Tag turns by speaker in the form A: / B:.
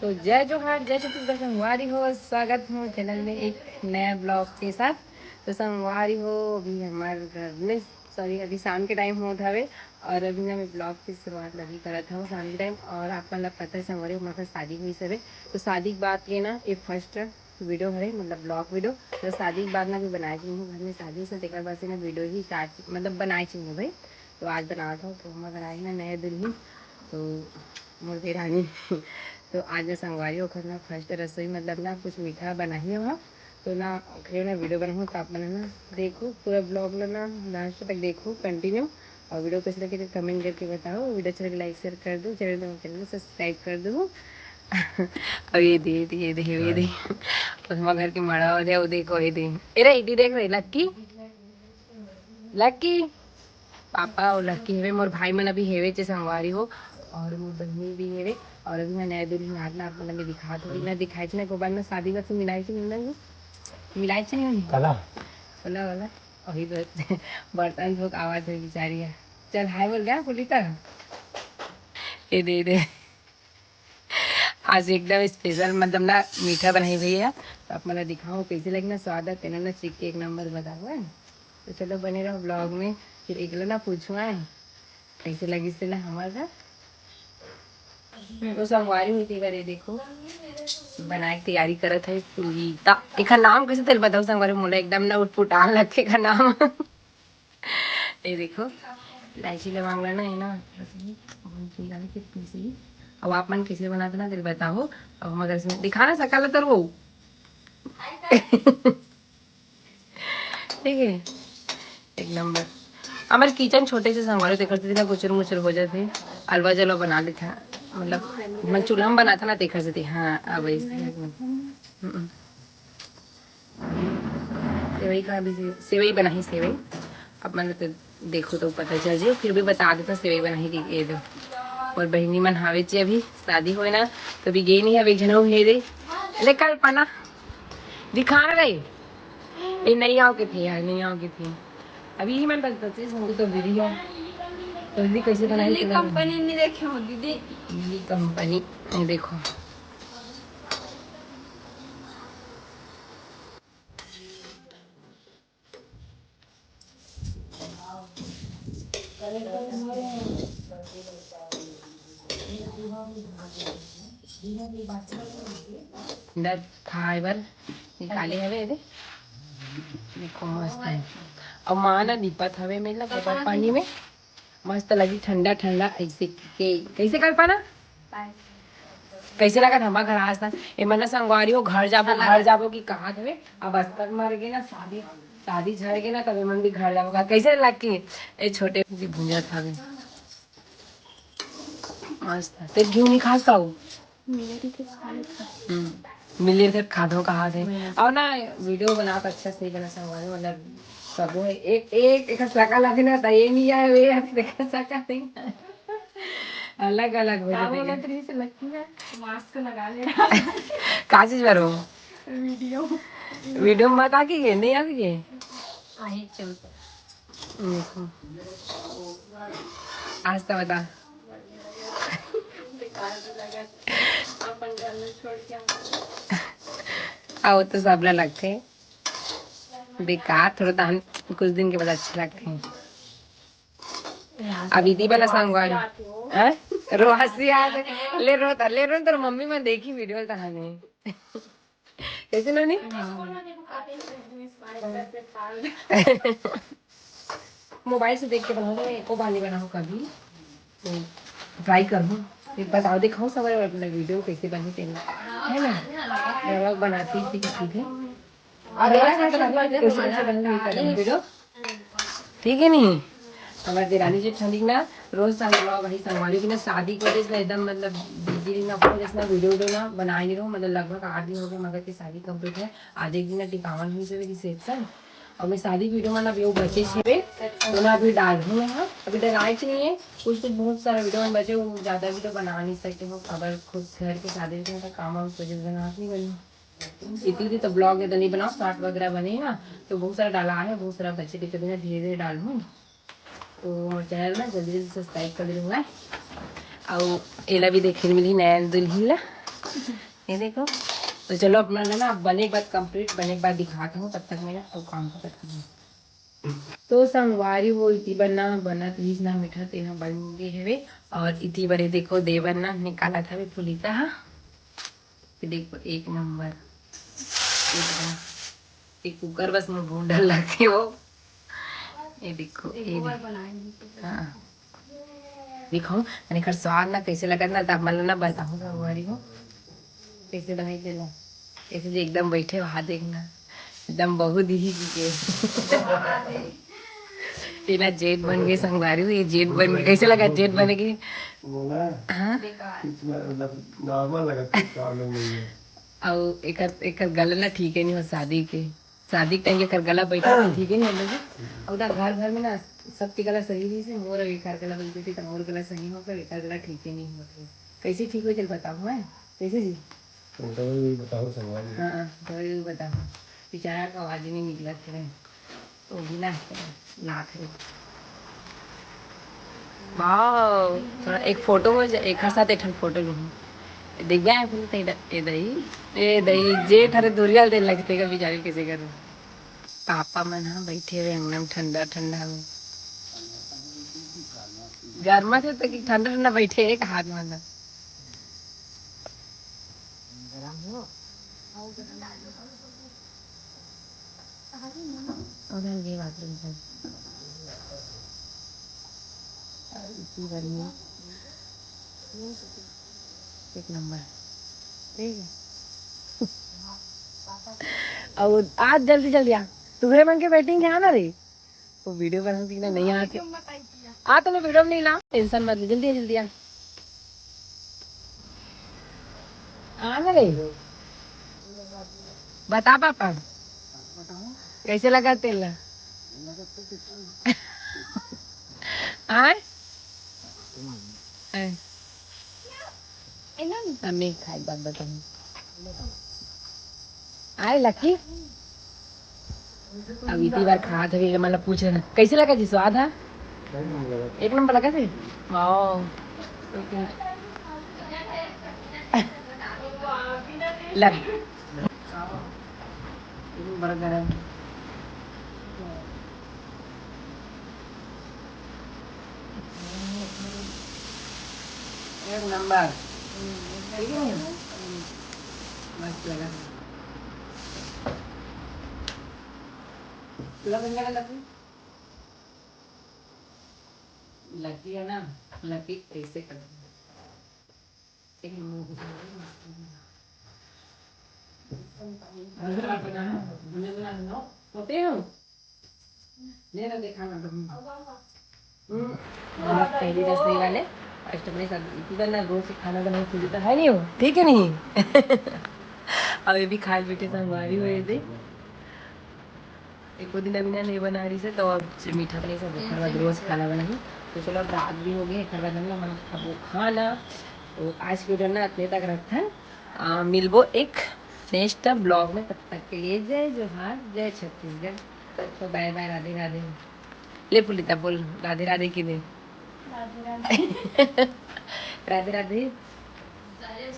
A: तो जय जोहार, जय छत्तीसगढ़। संगवारी हो, स्वागत हो चैनल में एक नया ब्लॉग के साथ। तो संगवारी हो, अभी हमारे घर में अभी शाम के टाइम होता है और अभी मैं ब्लॉग की शुरुआत लगी करा था शाम के टाइम। और आपको मतलब पता है संगवारी हमारे शादी हुई सब है। तो शादी के बाद के ना ये फर्स्ट वीडियो है, मतलब ब्लॉग वीडियो। तो शादी के बाद ना भी बनाई थी घर में शादी से देखकर बस ना वीडियो ही स्टार्ट मतलब बनाई थी भाई। तो आज बना था तो हम अगर आई ना नए दुल्हन तो मुर्गी रानी तो आज मैं संगवारी होकर ना फर्स्ट रसोई मतलब ना कुछ मीठा बनाई है वहाँ। तो ना फिर ना वीडियो बनाऊँ तो आप मैंने ना देखो पूरा ब्लॉग में ना लास्ट तक देखो कंटिन्यू। और वीडियो कैसे लगे तो कमेंट करके बताओ। वीडियो अच्छा लगे लाइक शेयर कर दो, चैनल सब्सक्राइब कर दो। और ये दे उसमें घर की मड़ा हो जाए वो देखो ये दे अरे इडी देख रही लक्की लक्की पापा और लक्की हेवे मोर भाई मन अभी हेवे चे संगवारी हो और मोर बहनी भी हेवे। और अभी मैं नया दुल्हन आज ना आपको लगे दिखा थोड़ी ना दिखाई थी ना को बाद में शादी में मिलाई थी मिलाई थी नहीं वाला वाला अभी तो बर्तन धोक आवाज है बेचारी है। चल हाय बोल गया बोली कर ये दे आज एकदम स्पेशल मतलब ना मीठा बनाई हुई है। तो आप मतलब दिखाओ कैसे लगे ना स्वाद है तेना ना सीख के एक नंबर बता हुआ है। तो चलो बने रहो ब्लॉग में। फिर एक ना पूछूँ कैसे लगी से ना हमारा तो संगवारी हुई थी बारे देखो बनाए की तैयारी करत है सुनीता। एक नाम कैसे तेल बताओ संगवारी मोला एकदम ना उठपुटान लगे का नाम ये देखो इलायची लौंग लेना है ना पीसी। अब आप मन कैसे बनाते ना तेल बताओ। अब हम अगर इसमें दिखाना सकल तर वो ठीक है एक नंबर। हमारे किचन छोटे से संगवारी देखते थे ना गुचर मुचर हो जाते अलवा जलवा बना लेते मतलब मैं चूल्हा में बना था ना देखा से हाँ अब सेवई का भी सेवई बनाई सेवई। अब मैंने तो देखो तो पता चल जाए फिर भी बता देता सेवई बनाई थी ये दो। और बहनी मन हावे चे अभी शादी हो ना तो अभी गई नहीं अभी जनऊ है दे ले कल पना दिखा रही ये नहीं आओगे थे यार नहीं आओगे थे अभी ही मैं बताती हूँ तो वीडियो तो दीदी कैसे बनाई कंपनी नहीं देखे हो दीदी कंपनी देखो फाइबर निकाले हवे दे देखो मस्त है। और माँ ना दीपत हवे में ना गोबर पानी में मस्त लगी ठंडा ठंडा ऐसे के कैसे कर पाना कैसे लगा हमारा घर आज तक ये मैंने संगवारी हो घर जाबो कि कहाँ थे अब अस्तर मर गए ना शादी शादी झड़ गई ना तभी मन भी घर जाबो कैसे लग के ये छोटे भुंजा था मस्त ते घी नहीं खा साऊ मिले थे खादों कहा थे और ना वीडियो बना कर अच्छा सही बना संगवारी मतलब सब एक एक एक सका लगे ना ये नहीं आए वे देखा सका नहीं अलग अलग से लगती है मास्क लगा ले का चीज करो वीडियो वीडियो में बता के नहीं आ गई आई चल आज तो बता आओ तो सब लगते हैं बेकार थोड़ा दान कुछ दिन के बाद अच्छे लगते हैं। अभी दी वाला संगवारी रो हंसी ले रो तेरे मम्मी मैं देखी वीडियो कहानी कैसे नोनी मोबाइल से देख के बनाओ एको बार नहीं बनाओ कभी तो ट्राई करो फिर बताओ दिखाओ सब अपना वीडियो कैसे बनी तेल है ना रवा बनाती थी सीधे ठीक है नहीं हमारे देरानी जी ठंडी ना रोज वही संगवारी की ना शादी की वजह से एकदम मतलब बिजी ना जैसे वीडियो ना बनाई नहीं रहो मतलब लगभग 8 दिन हो गए मगर की शादी कंप्लीट है आज एक दिन टिकावन हुई से रिसेप्शन और मैं शादी वीडियो में अभी वो बचे छे तो ना अभी डाल दूँ मैं अभी डराई नहीं है कुछ बहुत सारा वीडियो में बचे वो ज़्यादा वीडियो बना नहीं सकते हो खबर खुद घर के शादी का काम वाम वजह से बना नहीं बनी इतनी तो ब्लॉग नहीं बनाओ शॉर्ट वगैरह बने ना तो बहुत सारा डाला है बहुत सारा बच्चे के धीरे धीरे डालूँ तो चैनल ना जल्दी जल्दी सब्सक्राइब कर दूँगा और एला भी देखे मिली नया दुल्हन ला ये देखो। तो चलो अपना ना बने के बाद कंप्लीट बने के बाद दिखाता हूँ, तब तक मेरा तो काम खत्म है। तो संगवारी वो इति बना बना तीज ना मीठा तेना बन गए हवे। और इति बड़े देखो देवर ना निकाला था फुलिता। हाँ देखो एक नंबर एकदम एक कुकर बस में भून डाल के वो। ये देखो ये हाँ देखो मैंने खर स्वाद ना कैसे लगा ना तब मतलब ना बताऊंगा हमारी को कैसे बनाई देना। ऐसे जो एकदम बैठे वहां देखना एकदम बहुत ही के तेरा जेठ बन गई संगवारी ये जेठ बन गई कैसे लगा जेठ बनेगी। हाँ नॉर्मल लगा कुछ प्रॉब्लम नहीं है। और एक गला ना ठीक है नहीं हो शादी के टाइम के कर गला बैठा ठीक है नहीं लगे। और उधर घर घर में ना सबके गला सही नहीं से मोर एक गला बोलती थी मोर गला सही होकर एक गला ठीक ही नहीं होती। कैसे ठीक हो चल बताओ मैं कैसे जी बताओ सवाल। हाँ तो बताओ बेचारा का आवाज नहीं निकला थे तो भी ना लाख वाह थोड़ा एक फोटो हो जाए एक साथ एक फोटो लूँ देख गया ये दही जे थारे दूरिया दे लगते का बेचारे कैसे करूँ। पापा मन हाँ बैठे हुए एकदम ठंडा ठंडा में गर्मा से तो ठंडा ठंडा बैठे एक हाथ में उधर ये बाथरूम से इतनी गर्मी है एक नंबर ठीक है। और आज जल्दी जल्दी आ तुम्हें बन के बैठेंगे आना रे वो वीडियो बनाती ना नहीं आती आ तो मैं वीडियो में नहीं ला टेंशन मत ले जल्दी जल्दी आना रे बता पापा कैसे लगा तेल आए हमें खाई बात बताऊँ आए लकी अब इतनी बार खा थे मतलब पूछ रहे कैसे लगा जी स्वाद है एक नंबर लगा थे वाओ लग बड़ा गरम एक नंबर ठीक है मस्त लगा लकी है ना लकी कैसे कर होते हो मेरा देखा ना पहली रसोई वाले अष्टमी इधर ना रोज खाना बनाने के लिए है नहीं हो ठीक है नहीं अभी भी खाए बैठे संगवारी हुए थे एक दिन अभी नहीं बना रही से तो अब मीठा नहीं सब खर बाद रोज खाना बनाई तो चलो अब रात भी हो गई खर बाद मन खाबो खाना तो आज की वीडियो ना इतने तक रखा मिलबो एक नेक्स्ट ब्लॉग में तब तक के लिए जय जोहार जय छत्तीसगढ़ तो बाय बाय राधे राधे ले पुलिता बोल राधे राधे की दे राधे राधे राधे